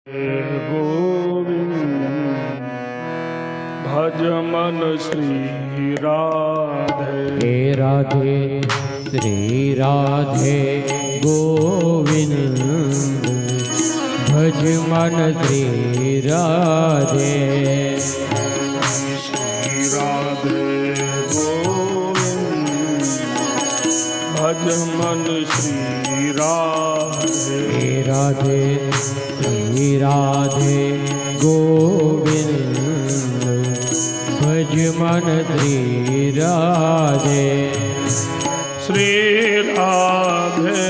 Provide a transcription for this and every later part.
गोविंद भज मन श्री राधे। हे राधे श्री राधे गोविंद भज मन श्री राधे। श्री राधे गोविंद भज मन श्री राधे। हे राधे श्री राधे गोविंद भज मन श्री राधे। श्री राधे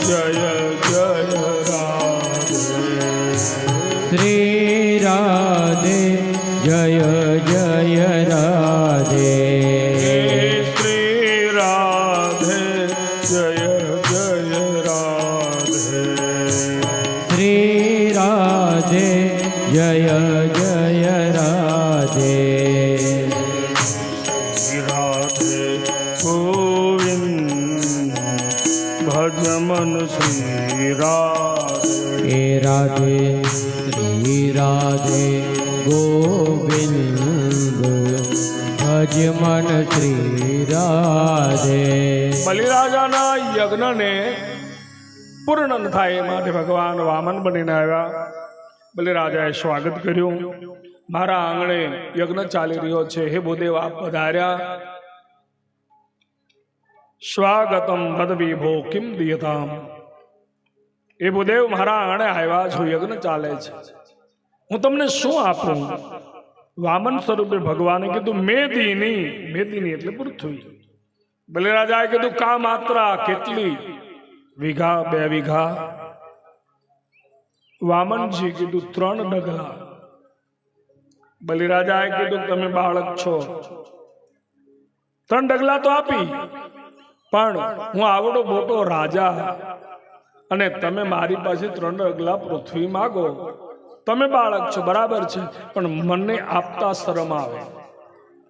जय जय राधे। श्री राधे जय जय राधे। श्री राधे जय जय राधे। श्री राधे जय जय राधे। श्री राधे गोविंद भज मन श्री राधे। हे राधे श्री राधे गोविंद भज मन श्री राधे। બલિરાજાના યજ્ઞને પૂર્ણ ન થાય એ માટે ભગવાન વામન બનીને આવ્યા. બલિરાજાએ સ્વાગત કર્યું. મારા આંગણે યજ્ઞ ચાલી રહ્યો છે, હે ભૂદેવ આપ પધાર્યા. સ્વાગતમ વદ વિભો કિમ દિયતામ. એ ભૂદેવ મારા આંગણે આવ્યા છો, યજ્ઞ ચાલે છે, હું તમને શું આપું? વામન સ્વરૂપે ભગવાને કીધું મેદીની. મેદીની એટલે પૃથ્વી. બલિરાજાએ કીધું કા માત્રા, કેટલી? વીઘા, 2 વીઘા. વામનજી કીધું 3 ડગલા. બલિરાજાએ કીધું તમે બાળક છો, 3 ડગલા તો આપી, પણ હું આવડો મોટો રાજા અને તમે મારી પાસે 3 ડગલા પૃથ્વી માગો. તમે બાળક છો બરાબર છે, પણ મને આપતા શરમ આવે.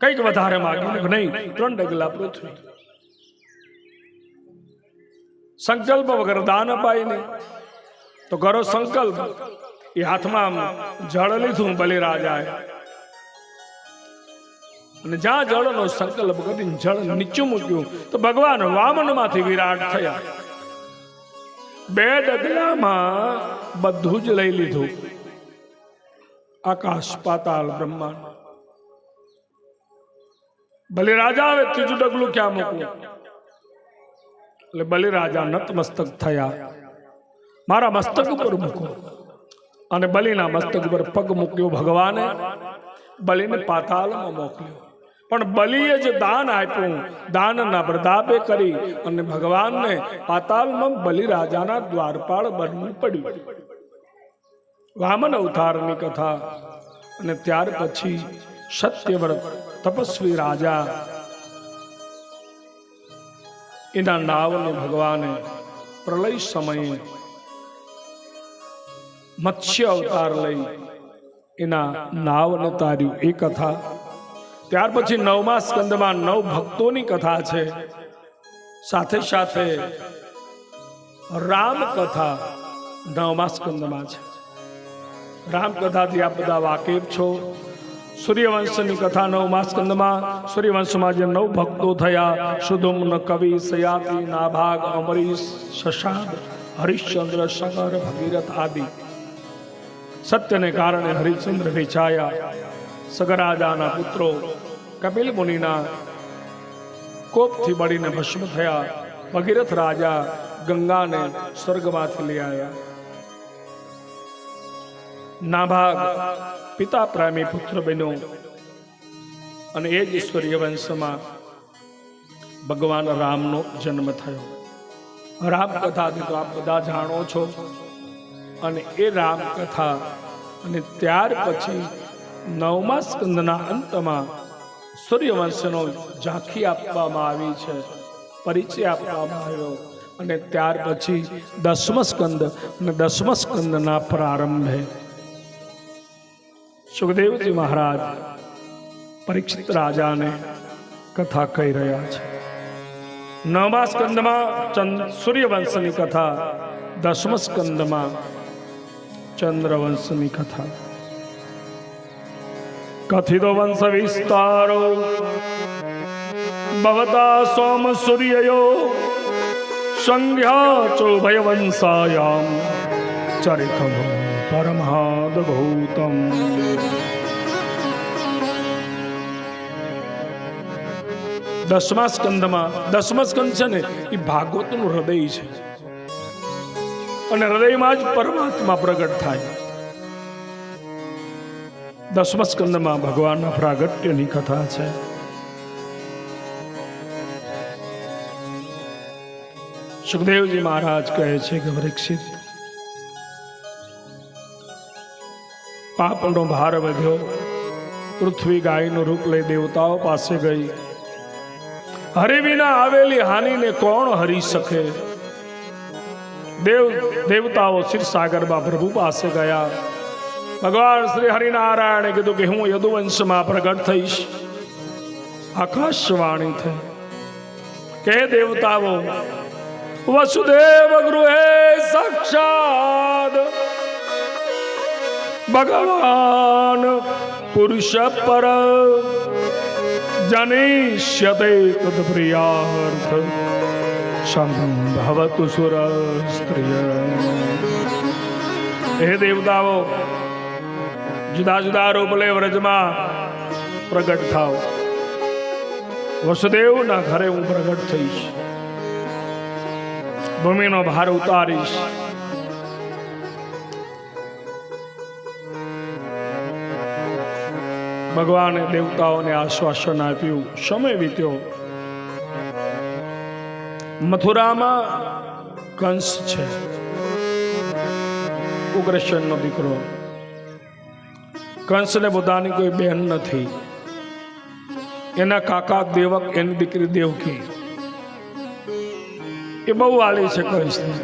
કઈક વધારે માગી નહીં, 3 ડગલા પૃથ્વી. સંકલ્પ વગર દાન અપાય નહીં. તો કરો સંકલ્પ. એ હાથમાં જળ લીધું બલિરાજાએ, અને જ્યાં જળનો સંકલ્પ કરીને જળ નીચું મૂક્યું તો ભગવાન વામનમાંથી વિરાટ થયા. 2 ડગલામાં બધું જ લઈ લીધું, આકાશ પાતાળ બ્રહ્માંડ. બલિરાજા હવે 3જું ડગલું ક્યાં મૂકવું? એટલે બલિરાજા નતમસ્તક થયા. મારા મસ્તક ઉપર મૂકો. અને બલિના મસ્તક ઉપર પગ મૂક્યો ભગવાને. બલિને પાતાળમાં મોકલ્યો. પણ બલિએ જે દાન આપ્યું, દાનના પ્રતાપે કરી અને ભગવાનને પાતાળમાં બલિરાજાના દ્વારપાળ બનવું પડ્યું. વામન અવતારની કથા. અને ત્યાર પછી સત્યવ્રત તપસ્વી રાજા, એના નાવને ભગવાને પ્રલય સમયે મત્સ્ય અવતાર લઈ એના નાવને તાર્યું, એ કથા. ત્યાર પછી 9મા સ્કંદમાં 9 ભક્તોની કથા છે. સાથે સાથે રામ કથા 9મા સ્કંદમાં છે. રામ કથાથી આપ બધા વાકેફ છો. સૂર્યવંશની કથા 9મા સ્કંદમાં. સૂર્યવંશમાં જે 9 ભક્તો થયા, સુધુમ્ન, કવિ, સયાતિ, નાભાગ, અમરીશ, શશાંક, હરિશ્ચંદ્ર, સગર, ભગીરથ આદિ. સત્યને કારણે હરિશ્ચંદ્ર વેચાયા. સગરાજાના પુત્રો કપિલ મુનિના કોપથી બળીને ભસ્મ થયા. ભગીરથ રાજા ગંગાને સ્વર્ગમાંથી લઈ આવ્યા. નાભાગ પિતા પ્રેમી પુત્ર બન્યો. અને એ જ સૂર્યવંશમાં ભગવાન રામનો જન્મ થયો. રામ કથાથી તો આપ બધા જાણો છો. અને એ રામ કથા, અને ત્યાર પછી 9મા સ્કંદના અંતમાં સૂર્યવંશનો ઝાંખી આપવામાં આવી છે, પરિચય આપવામાં આવ્યો. અને ત્યાર પછી 10મો સ્કંદ અને 10મા સ્કંદના પ્રારંભે સુખદેવજી મહારાજ પરીક્ષિત રાજાને કથા કહી રહ્યા છે. 9મા સ્કંદમાં સૂર્યવંશની કથા, 10મા સ્કંદમાં ચંદ્રવંશની કથા. કથિતો વંશ વિસ્તારો ભવતા સોમ સૂર્યયો સંજ્ઞા ચોભય વંશાયામ ચરિતમ પરમાદભૂતમ. દસમા સ્કંદમાં, દસમા સ્કંદ છે ને એ ભાગવતનું હૃદય છે અને હૃદયમાં જ પરમાત્મા પ્રગટ થાય. દસમા સ્કંદમાં ભગવાનના પ્રાગટ્યની કથા છે. સુખદેવજી મહારાજ કહે છે કે પરીક્ષિત, પાપનો ભાર વધ્યો, પૃથ્વી ગાયનું રૂપ લઈ દેવતાઓ પાસે ગઈ. હરિ વિના આવેલી હાનિને કોણ હરી શકે? દેવતાઓ ક્ષીરસાગરમાં પ્રભુ પાસે ગયા. ભગવાન શ્રી હરિનારાયણે કીધું કે હું યદુવંશમાં પ્રગટ થઈશ. આકાશવાણી થઈ કે દેવતાઓ, વસુદેવ ગૃહે સાક્ષાત ભગવાન પુરુષ પર જનિષ્યતે તદપ્રિયાર્થ સંભવતુ સુર સ્ત્રીય. હે દેવતાઓ, જુદા જુદા રૂપ લે વ્રજમાં પ્રગટ થાવ. વસુદેવના ઘરે હું પ્રગટ થઈશ, ભૂમિનો ભાર ઉતારીશ. ભગવાને દેવતાઓને આશ્વાસન આપ્યું. સમય વીત્યો. મથુરામાં કંસ છે, ઉગ્રસેનનો દીકરો. કંસને પોતાની કોઈ બહેન નથી. એના કાકા દેવક, એની દીકરી દેવકી, એ બહુ વાલી છે કંસને.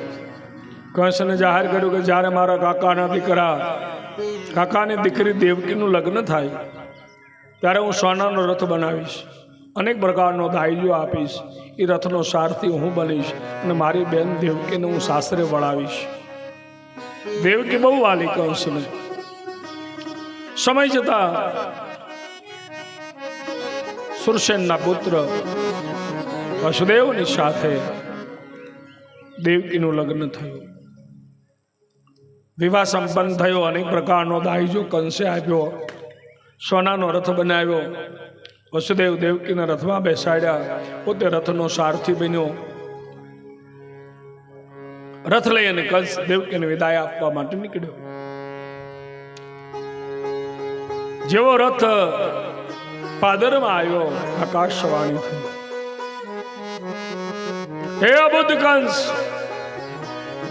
કંસને જાહેર કર્યું કે જ્યારે મારા કાકાના દીકરા, કાકાની દીકરી દેવકીનું લગ્ન થાય ત્યારે હું સોનાનો રથ બનાવીશ, અનેક પ્રકારનો દાયજો આપીશ. એ રથનો સારથી હું બનીશ અને મારી બેન દેવકીને હું સાસરે વળાવીશ. દેવકી બહુ વાલી કંસને. સમય જતા સુરસેનના પુત્ર વસુદેવની સાથે દેવકીનું લગ્ન થયું. વિવાહ સંપન્ન થયો. અનેક પ્રકારનો દાયજો કંસે આપ્યો, સોનાનો રથ બનાવ્યો. વસુદેવ દેવકીના રથમાં બેસાડ્યા, પોતે રથનો સારથી બન્યો. રથ લઈ અને કંસ દેવકીને વિદાય આપવા માટે નીકળ્યો. જેવો રથ પાદરમાં આવ્યો, આકાશવાણી થઈ, હે અબુદ્ધ કંસ,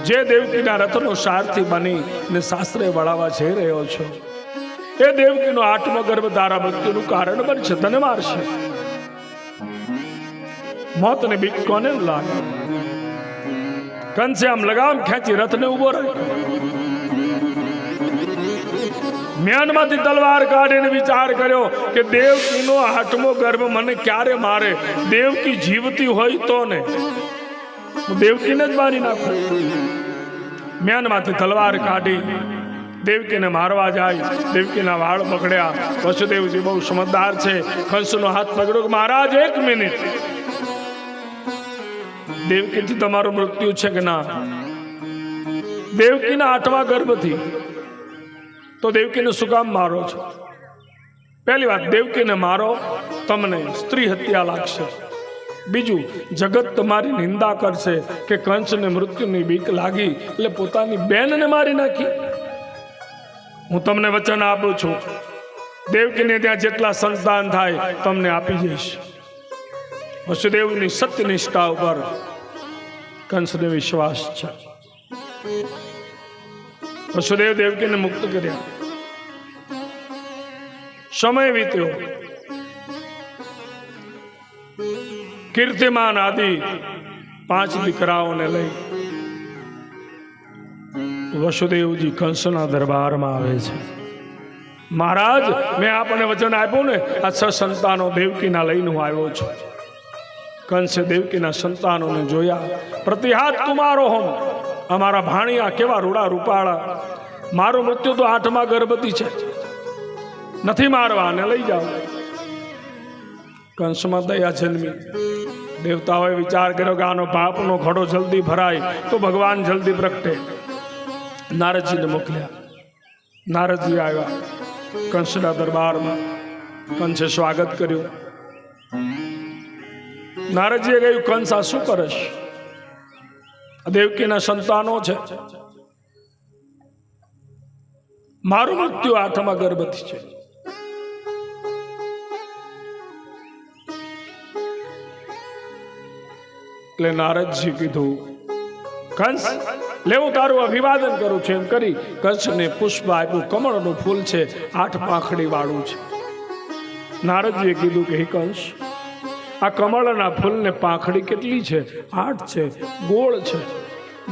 જે દેવકીના રથનો સારથી બની ને સાસરે વળાવવા જઈ રહ્યો છો, એ દેવકીનો આઠમો ગર્ભ તારા મૃત્યુનું કારણ બનશે, તને મારશે. મોતને બીક કોને લાગે? કંસે આમ લગામ ખેંચી રથને ઉભો રાખ્યો. મ્યાનમાંથી તલવાર કાઢીને વિચાર કર્યો કે દેવકીનો આઠમો ગર્ભ મને ક્યારે મારે? દેવકી જીવતી હોય તો ને, હું દેવકીને જ મારી નાખું. મ્યાનમાંથી તલવાર કાઢી દેવકીને મારવા જાય. દેવકીના વાળ પકડ્યા. વસુદેવજી બહુ સમજદાર છે. કંસનો હાથ પકડ્યો કે મહારાજ, 1 મિનિટ, દેવકીથી તમારું મૃત્યુ છે કે ના? દેવકીના આઠમા ગર્ભથી. તો દેવકીને શું કામ મારો છો? પહેલી વાત, દેવકીને મારો તમને સ્ત્રી હત્યા લાગશે. બીજું, જગત તમારી નિંદા કરશે કે કંસને મૃત્યુની બીક લાગી એટલે પોતાની બેનને મારી નાખી. હું તમને વચન આપું છું, દેવકીને ત્યાં જેટલા સંતાન થાય તમને આપી જઈશ. વસુદેવની સત્યનિષ્ઠા ઉપર કંસને વિશ્વાસ છે. વસુદેવ દેવકીને મુક્ત કર્યા. સમય વીત્યો. કીર્તિમાન આદિ 5 દીકરાઓને લઈ વસુદેવજી કંસના દરબારમાં આવે છે. મહારાજ, મેં આપણને વચન આપ્યું ને, આ 6 સંતાનો દેવકીના લઈને હું આવ્યો છું. કંસે દેવકીના સંતાનોને જોયા. પ્રતિહાત તુમારો હમ, અમારા ભાણિયા કેવા રૂડા રૂપાળા, મારું મૃત્યુ તો 8મા ગર્ભથી છે, નથી મારવાને લઈ જાઓ. કંસમાં દયા જન્મી. દેવતાઓએ વિચાર કર્યો કે આનો પાપનો ઘડો જલ્દી ભરાય તો ભગવાન જલ્દી પ્રગટે. નારદજીને મોકલ્યા. નારદજી આવ્યા કંસના દરબારમાં. કંસે સ્વાગત કર્યું. નારદજીએ કહ્યું, કંસ આ શું કરશ? દેવકીના સંતાનો છે, મારું મૃત્યુ 8મા ગર્ભથી છે. એટલે નારદજી કીધું, કંસ લે હું તારું અભિવાદન કરું છું. એમ કરી કંસને પુષ્પ આપ્યું. કમળનું ફૂલ છે, 8 પાંખડી વાળું છે. નારદજીએ કીધું કે હે કંસ, આ કમળના ફૂલને પાંખડી કેટલી છે? 8 છે, ગોળ છે.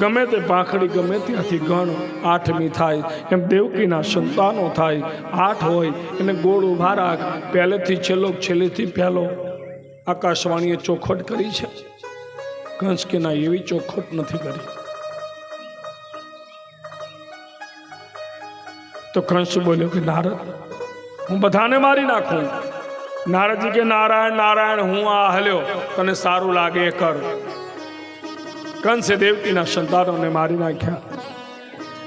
ગમે તે પાંખડી ગમે ત્યાંથી ગણ 8મી થાય. એમ દેવકીના સંતાનો થાય 8 હોય એને ગોળ ઉભા રાખ. પહેલેથી છેલ્લો, છેલ્લેથી પહેલો. આકાશવાણીએ ચોખવટ કરી છે. કંસ કે ના, એવી ચોખવટ નથી કરી. તો કંસ બોલ્યો કે નારદ, હું બધાને મારી નાખું. નારદજી કે નારાયણ નારાયણ, હું આ હલ્યો, તને સારું લાગે એ કર. કંસે દેવકીના સંતાનોને મારી નાખ્યા.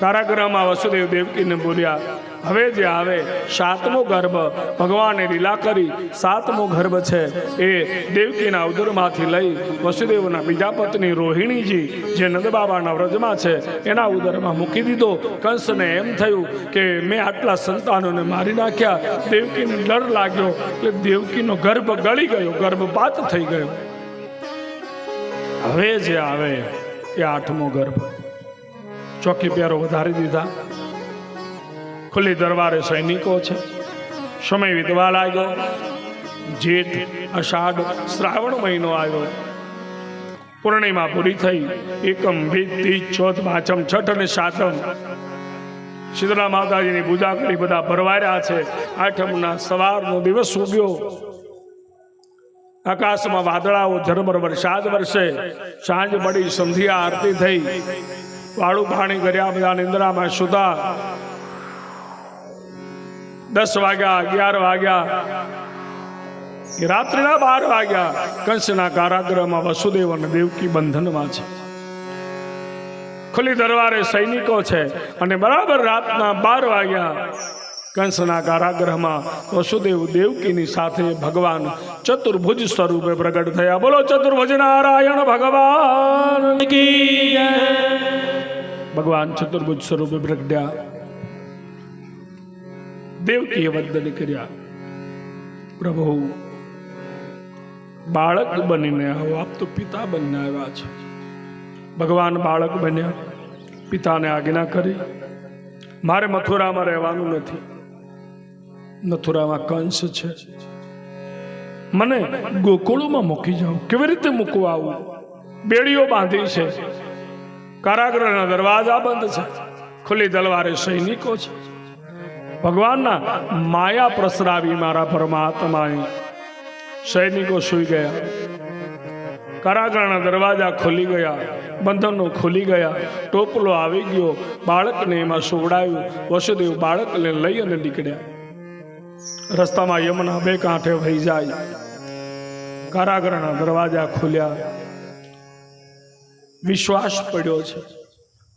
કારાગૃહમાં વસુદેવ દેવકીને બોલ્યા, હવે જે આવે 7મો ગર્ભ ભગવાને લીલા કરી 7મો ગર્ભ છે એ દેવકીના ઉદરમાંથી લઈ વસુદેવના બીજા પત્ની રોહિણીજી જે નંદબાબાના વ્રજમાં છે એના ઉદરમાં મૂકી દીધો. કંસને એમ થયું કે મેં આટલા સંતાનોને મારી નાખ્યા. દેવકીને ડર લાગ્યો એટલે દેવકીનો ગર્ભ ગળી ગયો, ગર્ભપાત થઈ ગયો. હવે જે આવે એ 8મો ગર્ભ. ચોકી પહેરો વધારી દીધા. ખુલ્લી દરબારે સૈનિકો છે. સમય વીતવા લાગ્યો. જેઠ, અષાઢ, શ્રાવણ મહિનો આવ્યો. પૂર્ણિમા પૂરી થઈ. એકમ, બીજ, ત્રીજ, ચોથ, પાંચમ, છઠ અને સાતમ શીતળા માતાજીની પૂજા કરી બધા ભરવાર્યા છે. 8મના સવારનો દિવસ ઉગ્યો. આકાશમાં વાદળાઓ ઝરમર વરસાદ વરસે. સાંજ પડી, સંધ્યા આરતી થઈ. વાળું પાણી કર્યા, બધા નિંદ્રામાં સુતા. 10 વાગ્યા, 11 વાગ્યા, રાત્રિના 12 વાગ્યા. કંસના કારાગૃહમાં વસુદેવ અને દેવકી બંધનમાં છે. ખુલ્લી દરબારે સૈનિકો છે અને બરાબર રાતના 12 વાગ્યા કંસના કારાગૃહમાં વસુદેવ દેવકીની સાથે ભગવાન ચતુર્ભુજ સ્વરૂપે પ્રગટ થયા. બોલો ચતુર્ભુજ નારાયણ ભગવાન કી જય. ભગવાન ચતુર્ભુજ સ્વરૂપે પ્રગટ્યા. દેવકીએ વંદન કર્યા. પ્રભુ, બાળક બનીને આવો, આપ તો પિતા બનીને આવ્યા છે. ભગવાન બાળક બન્યા. પિતાને આજ્ઞા કરી, મારે મથુરામાં રહેવાનું નથી. મથુરામાં કંસ છે, મને ગોકુળમાં મૂકી જાઓ. કેવી રીતે મૂકવા આવું? બેડીઓ બાંધી છે, કારાગૃહના દરવાજા બંધ છે, ખુલ્લી તલવારે સૈનિકો છે. ભગવાનના માયા પ્રસરાવી મારા પરમાત્માએ. સૈનિકો સૂઈ ગયા. કારાગૃહના દરવાજા ખુલી ગયા, બંધનો ખુલી ગયા. ટોપલો આવી ગયો, બાળકને એમાં સુવડાવ્યું. વસુદેવ બાળકને લઈ અને નીકળ્યા. રસ્તામાં યમુના 2 કાંઠે વહી જાય. કારાગૃહના દરવાજા ખુલ્યા. વિશ્વાસ પડ્યો છે.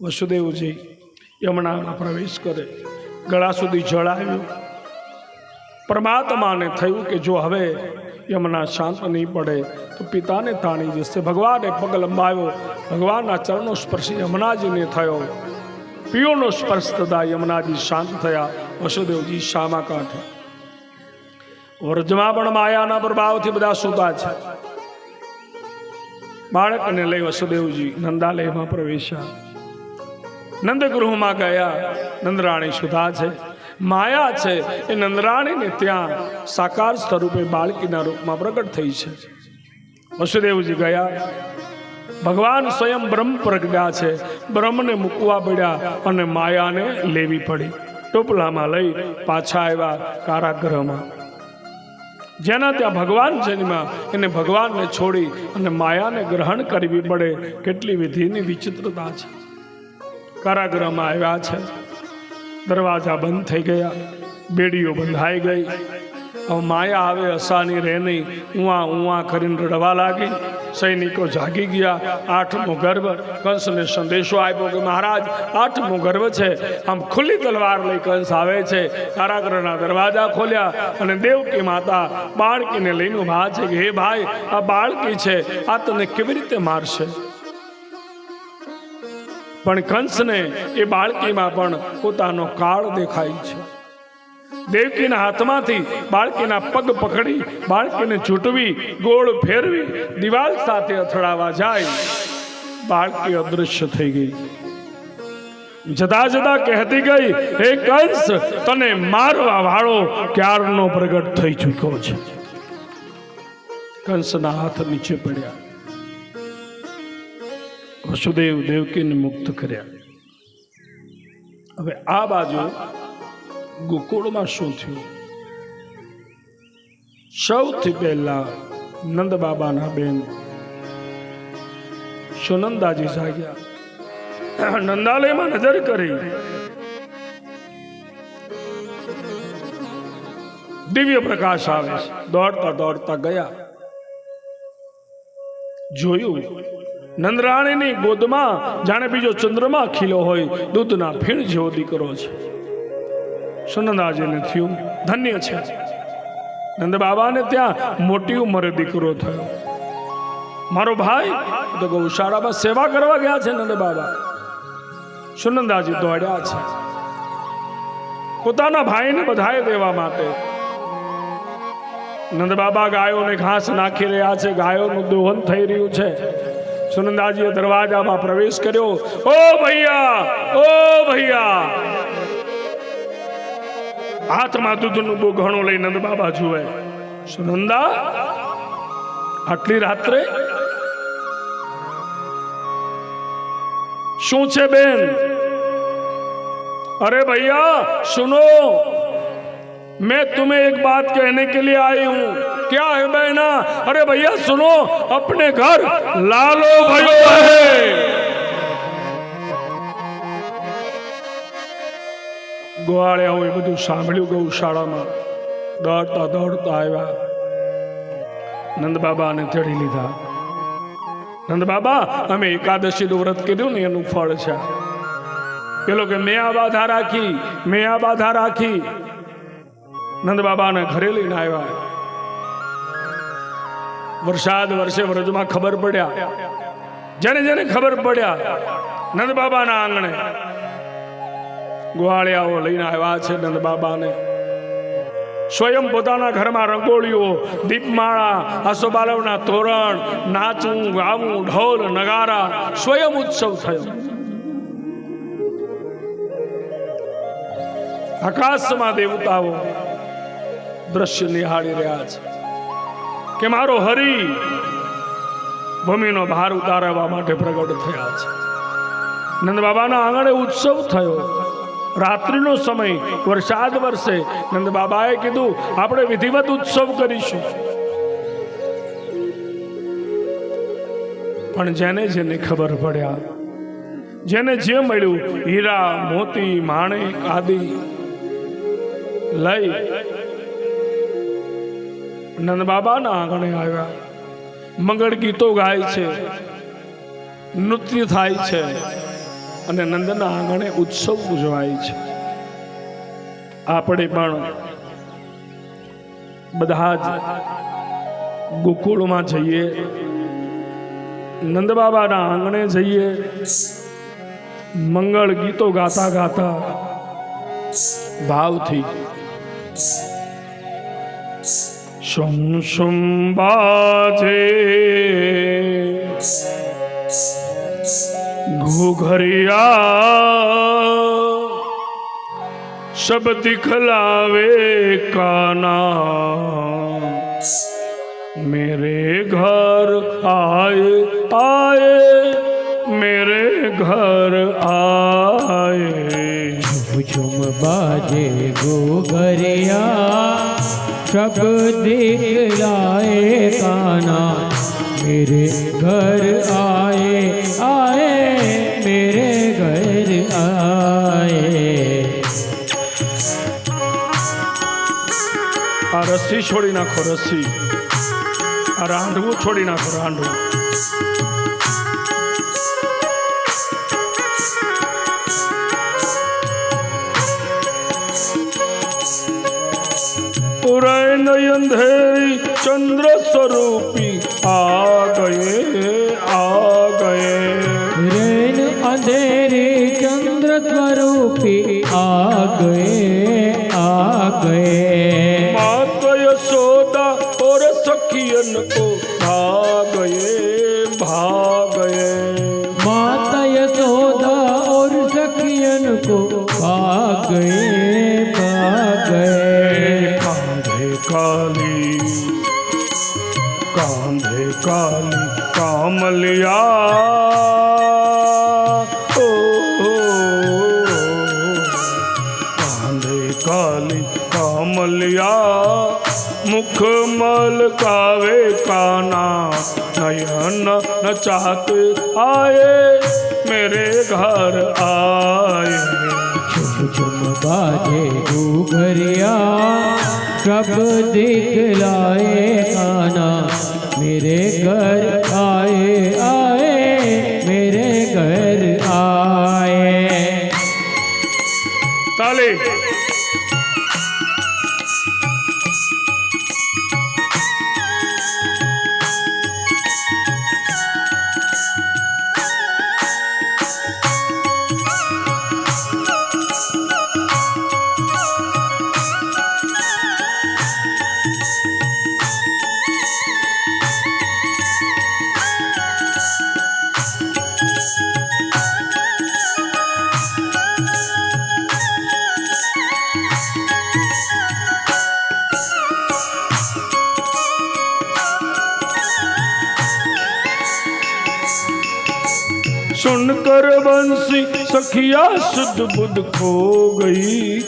વસુદેવજી યમુનામાં પ્રવેશ કરે. ગળા સુધી જળ આવ્યું. પરમાત્માને થયું કે જો હવે યમુના શાંત નહીં પડે તો પિતાને તાણી જશે. ભગવાને પગ લંબાવ્યો. ભગવાનના ચરણનો સ્પર્શ યમુનાજીને થયો. પિયોનો સ્પર્શ થતા યમુનાજી શાંત થયા. વસુદેવજી શામા કાંઠે. વ્રજમાં પણ માયાના પ્રભાવથી બધા સૂતા છે. બાળકને લઈ વસુદેવજી નંદાલયમાં પ્રવેશ્યા. નંદગૃહમાં ગયા. નંદરાણી સુધા છે. માયા છે એ નંદરાણીને ત્યાં સાકાર સ્વરૂપે બાળકીના રૂપમાં પ્રગટ થઈ છે. વસુદેવજી ગયા. ભગવાન સ્વયં બ્રહ્મ પ્રજ્ઞા છે. બ્રહ્મને મૂકવા પડ્યા અને માયાને લેવી પડી. ટોપલામાં લઈ પાછા આવ્યા કારાગૃહમાં. જેના ત્યાં ભગવાન જન્મ્યા એને ભગવાનને છોડી અને માયાને ગ્રહણ કરવી પડે. કેટલી વિધિની વિચિત્રતા છે. કારાગૃહમાં આવ્યા છે. દરવાજા બંધ થઈ ગયા, બેડીઓ બંધાઈ ગઈ. હવે માયા આવે અસાની રહે નહીં, ઉવા ઉવા કરીને રડવા લાગી. સૈનિકો જાગી ગયા. 8મો ગર્ભ. કંસને સંદેશો આપ્યો કે મહારાજ 8મો ગર્ભ છે. આમ ખુલ્લી તલવાર લઈ કંસ આવે છે. કારાગૃહના દરવાજા ખોલ્યા અને દેવકી માતા બાળકીને લઈને ઉભા છે કે હે ભાઈ, આ બાળકી છે, આ તને કેવી રીતે મારશે? પણ કંસને એ બાળકીમાં પણ પોતાનો કાળ દેખાય છે. દેવકીના હાથમાંથી બાળકીના પગ પકડી બાળકીને છૂટવી, ગોળ ફેરવી દિવાલ સાથે અથડાવા જાય, બાળકી અદૃશ્ય થઈ ગઈ. જતા જતા કહેતી ગઈ, હે કંસ, તને મારવા વાળો ક્યારનો પ્રગટ થઈ ચૂક્યો છે. કંસના હાથ નીચે પડ્યા. વસુદેવ દેવકીને મુક્ત કર્યા. હવે આ બાજુ ગોકુળમાં શું થયું? સૌથી પહેલા નંદ બાબાના બેન સુનંદાજી જાગ્યા. નંદાલયમાં નજર કરી, દિવ્ય પ્રકાશ આવે છે. દોડતા દોડતા ગયા, જોયું નંદરાણીની ગોદમાં જાણે બીજો ચંદ્રમા ખીલો હોય, દૂધના ફીણ જેવો દીકરો છે. સુનંદાજીને થયું ધન્ય છે. નંદ બાબાને ત્યાં મોટી ઉંમરે દીકરો થયો. મારો ભાઈ તો ગૌશાળામાં સેવા કરવા ગયા છે. નંદ બાબા સુનંદાજી દોડ્યા છે પોતાના ભાઈને બધાઈ દેવા માટે. નંદ બાબા ગાયોને ઘાસ નાખી રહ્યા છે, ગાયોનું દોહન થઈ રહ્યું છે. સુનંદાજીએ દરવાજામાં પ્રવેશ કર્યો. ઓ ભૈયા, ઓ ભૈયા! હાથમાં દૂધનું બહુ ઘણું લઈ નંદ બાબા જુએ. સુનંદા, આટલી રાત્રે શું છે બેન? अरे भैया सुनो, मैं तुम्हें एक बात कहने के लिए आई हूं. क्या है बहना? अरे भैया सुनो, अपने घर लालो भयो है. ગોવાળિયાઓએ બધું સાંભળ્યું. ગૌશાળામાં દોડતા દોડતા આવ્યા, નંદ બાબાને તેડી લીધા. નંદ બાબા, અમે એકાદશીનું વ્રત કર્યું ને એનું ફળ છે. પેલો કે મેં આ બાધા રાખી, મેં આ બાધા રાખી. નંદ બાબાને ઘરે લઈને આવ્યા. વરસાદ વર્ષે વ્રજમાં ખબર પડ્યા. જેને જેને ખબર પડ્યા નંદ બાબાના આંગણે ગોવાળિયાઓ લઈને આવ્યા છે. નંદ બાબાને સ્વયં પોતાના ઘરમાં રંગોળીઓ, દીપમાળા, આસોબાલવના તોરણ, નાચવું ગાવું, ઢોલ નગારા, સ્વયં ઉત્સવ થયો. આકાશમાં દેવતાઓ દ્રશ્ય નિહાળી રહ્યા છે કે મારો હરિ ભૂમિનો ભાર ઉતારવા માટે પ્રગટ થયા છે. નંદ બાબાના આંગણે ઉત્સવ થયો. રાત્રિનો સમય, વરસાદ વરસે. નંદ બાબાએ કીધું આપણે વિધિવત ઉત્સવ કરીશું. પણ જેને જેને ખબર પડ્યા, જેને જે મળ્યું, હીરા મોતી માણેક આદિ લઈ નંદ બાબાના આંગણે આવ્યા. મંગળ ગીતો ગાય છે, નૃત્ય થાય છે અને નંદના આંગણે ઉત્સવ ઉજવાય છે. આપણે પણ બધા જ ગોકુળમાં જઈએ, નંદ બાબાના આંગણે જઈએ, મંગળ ગીતો ગાતા ગાતા ભાવથી શુમ શુમ બાજે ઘુઘરિયા सब दिखलावे काना मेरे घर आए आए मेरे घर आए झुम झुम बाजे गोगरिया सब दिखलाए काना मेरे घर आए आए मेरे घर आए આ રસ્સી છોડી નાખો, રસ્સી. આ રાંડવું છોડી નાખો, રાંડવું. पुरैन अंधेरी चंद्र स्वरूपी आ गए रैन अंधेरे चंद्र स्वरूपी आ गए मात यशोदा और सखियन को भाग गए माता यशोदा और सखियन को भाग गए कांधे काली कामलिया ओ कांधे काली कामलिया मुख मलकावे काना नयन न चाहते आए मेरे घर आए झुम झुम बाजे घुघरिया कब दिखलाए काना मेरे घर आए मेरे घर आए। ताली। सुनकर बंसी सखिया शुद्ध बुद्ध खो गई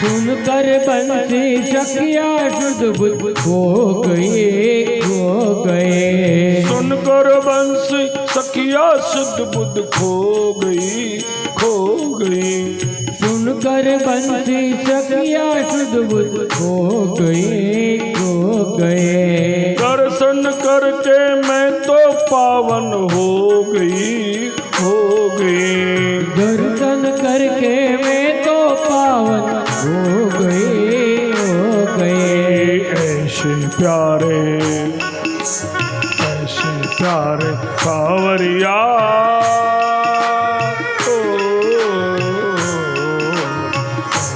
सुनकर बंसी सखिया शुद्ध बुद्ध खो गए सुनकर बंसी सखिया शुद्ध बुद्ध खो गई सुनकर बंसी सखिया शुद्ध बुद्ध खो गए दर्शन करके मैं तो पावन हो गई दर्शन करके मैं तो पावन हो गए ऐसे प्यारे कांवरिया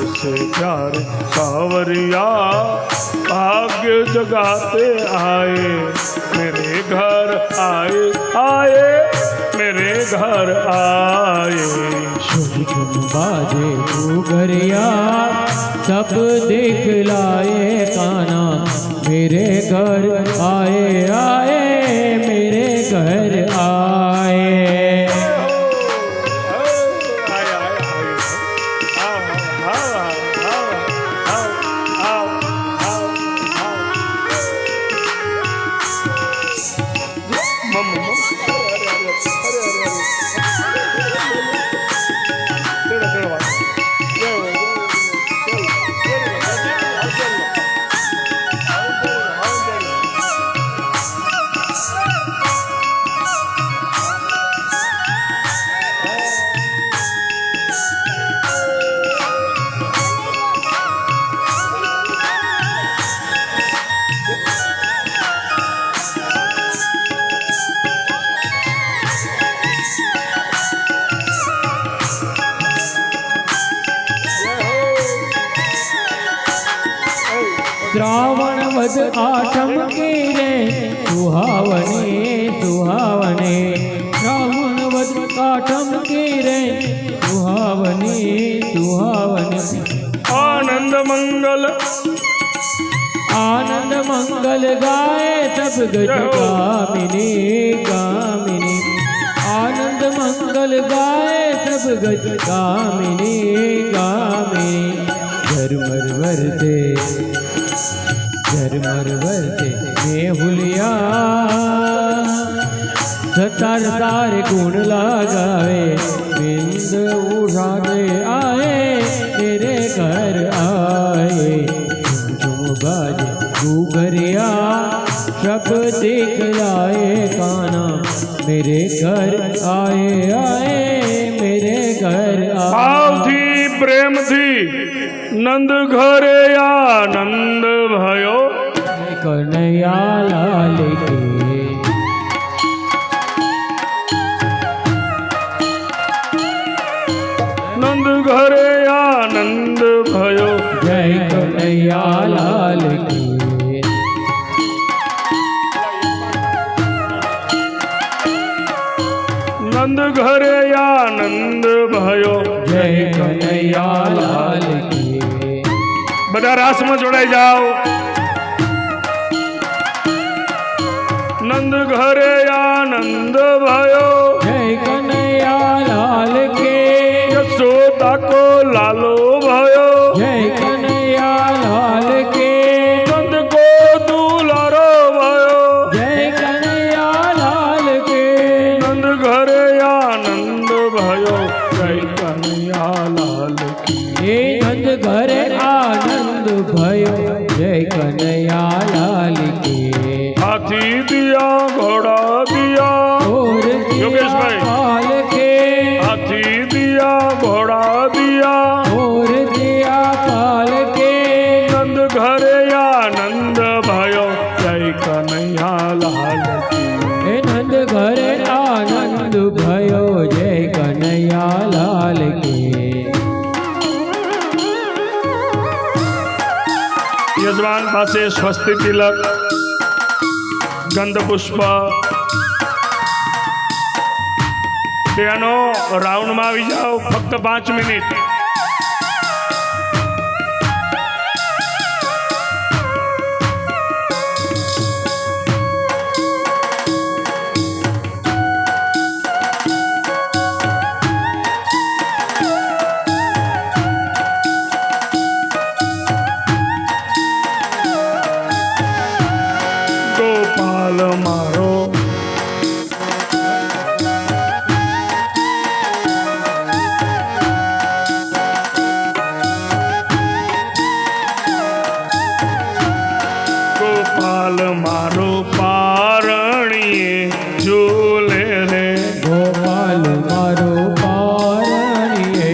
ऐसे प्यारे कांवरिया भाग्य जगाते आए मेरे घर आए मेरे घर आए। झुम बाजे घुघरिया सब दिखलाए काना मेरे घर आए मेरे घर आए। श्रावण वद आठम के रे सुहावने श्रावण वद आठम के रे सुहावने आनंद मंगल गाए सब गज गामिनी आनंद मंगल गाए सब गज गामिनी झरमर वर्ते मेहुलिया सतार तारे गुण लगावे बिंद उठाने आए मेरे घर आए जब दिखलाए कान्हा मेरे घर आए आए मेरे घर आए। भावथी प्रेमथी नंद घरे आनंद भयो कन्हैया लाल के नंद घरे आनंद भयो जय कन्हैया लाल की। नंद घरे आनंद भयो जय कन्हैया लाल की। બધા રાસમાં જોડાઈ જાઓ। નંદ ઘરે આનંદ भयो जय कन्हैया लाल के यशोदा को लालो भयो जय कन्हैया लाल के नंद को दुलारो भयो जय कन्हैया लाल के नंद घरे आनंद भयो जय कन्हैया लाल की। हे नंद घरे आनंद भयो जय कन्हैया लाल के। हाथी दिया घोड़ा दिया और योगेश भाई। पाल के हाथी दिया घोड़ा दिया और दिया पाल के नंद घरे आनंद भयो जय कन्हैया लाल की। हे नंद घरे आनंद भयो जय कन्हैया लाल के। यजमान પાસે સ્વસ્તિ તિલક ગંધ પુષ્પ તેનો રાઉન્ડમાં આવી જાઓ ફક્ત 5 મિનિટ। ગોપાલ મારો ગોપાલ મારો પારણીએ ઝૂલે રે गोपाल मारो पारणिये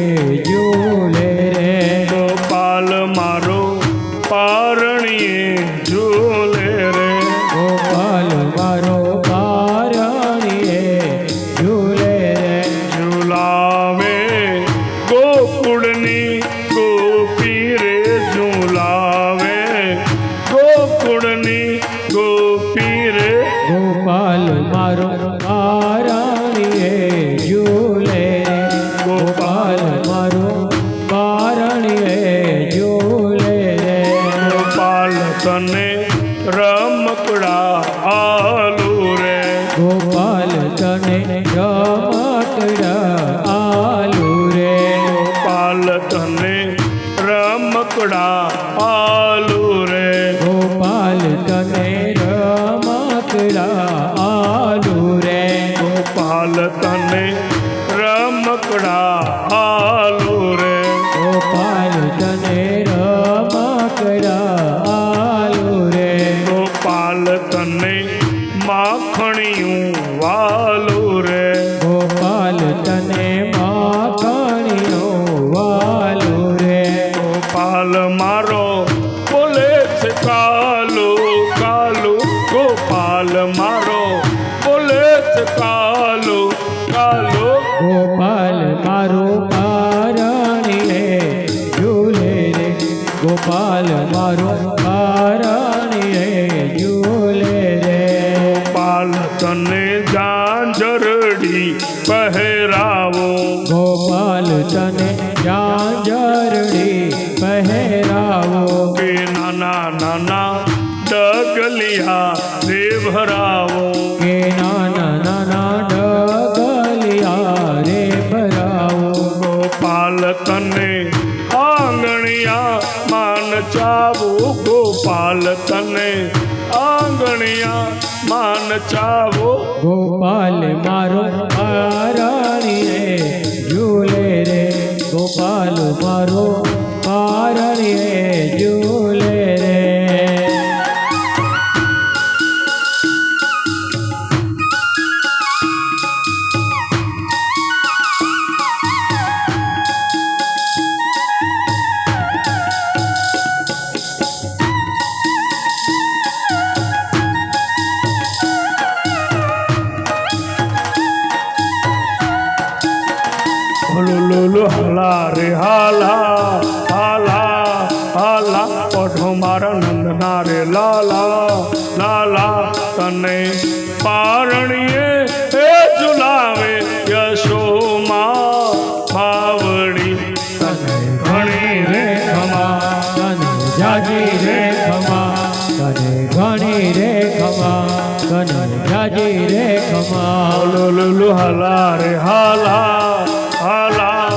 झूले रे ગોપાલ મારો પારણીએ ઝૂલે રે गोपाल मारो पारणिये झूले रे ઝુલાવે ગોકુળની ગોપી રે ઝુલાવે ગોકુળની ગોપી રે गोपाल मारो पारणिये झूले रे गोपाल मारो पारणिये झूले रे ગોપાલ તને રમકડા આલુ રે गोपाल तने रमकड़ा आलू रे ગોપાલ તને રમકડા આલુ રે गोपाल तने रमकड़ा आलू रे ગોપાલ તને રમકડા આલુ રે गोपाल तने रमकड़ा आलू रे ગોપાલ તને માખણિયું વાલુ રે गोपाल तने माखणियो वालू रे ગોપાલ મારો બોલે છે કાલુ કાલુ ગોપાલ મારો બોલે છે કાલુ કાલુ गोपाल मारो पारणिये झूले रे गोपाल मारो पारणिये झूले रे ગોપાલ તને ઝાંઝરડી પહેરાવો गोपाल तने झांझरड़ी पहरावो કે નાના નાના ડગલિયા રે ભરાવો के नाना नाना डगलिया रे भरावो ગોપાલ તને આંગણિયા માન ચાવો ગોપાલ તને આંગણિયા માન ચાવો गोपाल मारो पारणिये झूले रे गोपाल मारो पारणिये झूले रे લાલા લાલા તને પારણીએ એ ઝુલાવે યશોમાં માવડી તને ઘણી રે ખમા તને જાજી રે ખમા તને ઘણી રે ખમા તને જાજી રે ખમા લુલુ હલા રે હાલા હાલા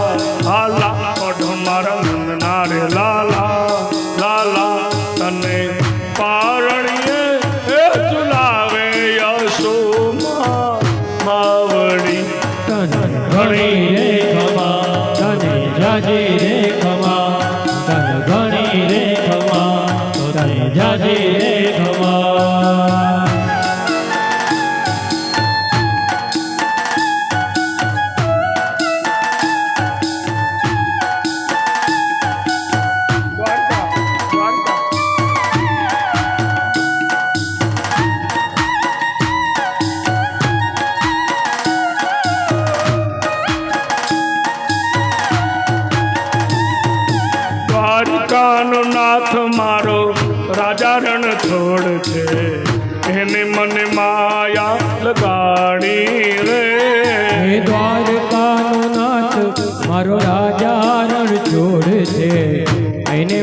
હાલા ઓઢો મારા નંદના રે લાલા લાલા તને પારણીએ એ ઝુલાવે યશોમાં માવડી તને ઘણી રે ખમા તને જાજી રે ખમા તને ઘણી રે ખમા તને જાજી રે ખમા દ્વારકા દ્વારકા દ્વારકાનો નાથ મારો રાજા રણ છોડ છે એને મને માયા લગાડી રે હે દ્વારકાનો નાથ મારો રાજા રણ છોડ છે એને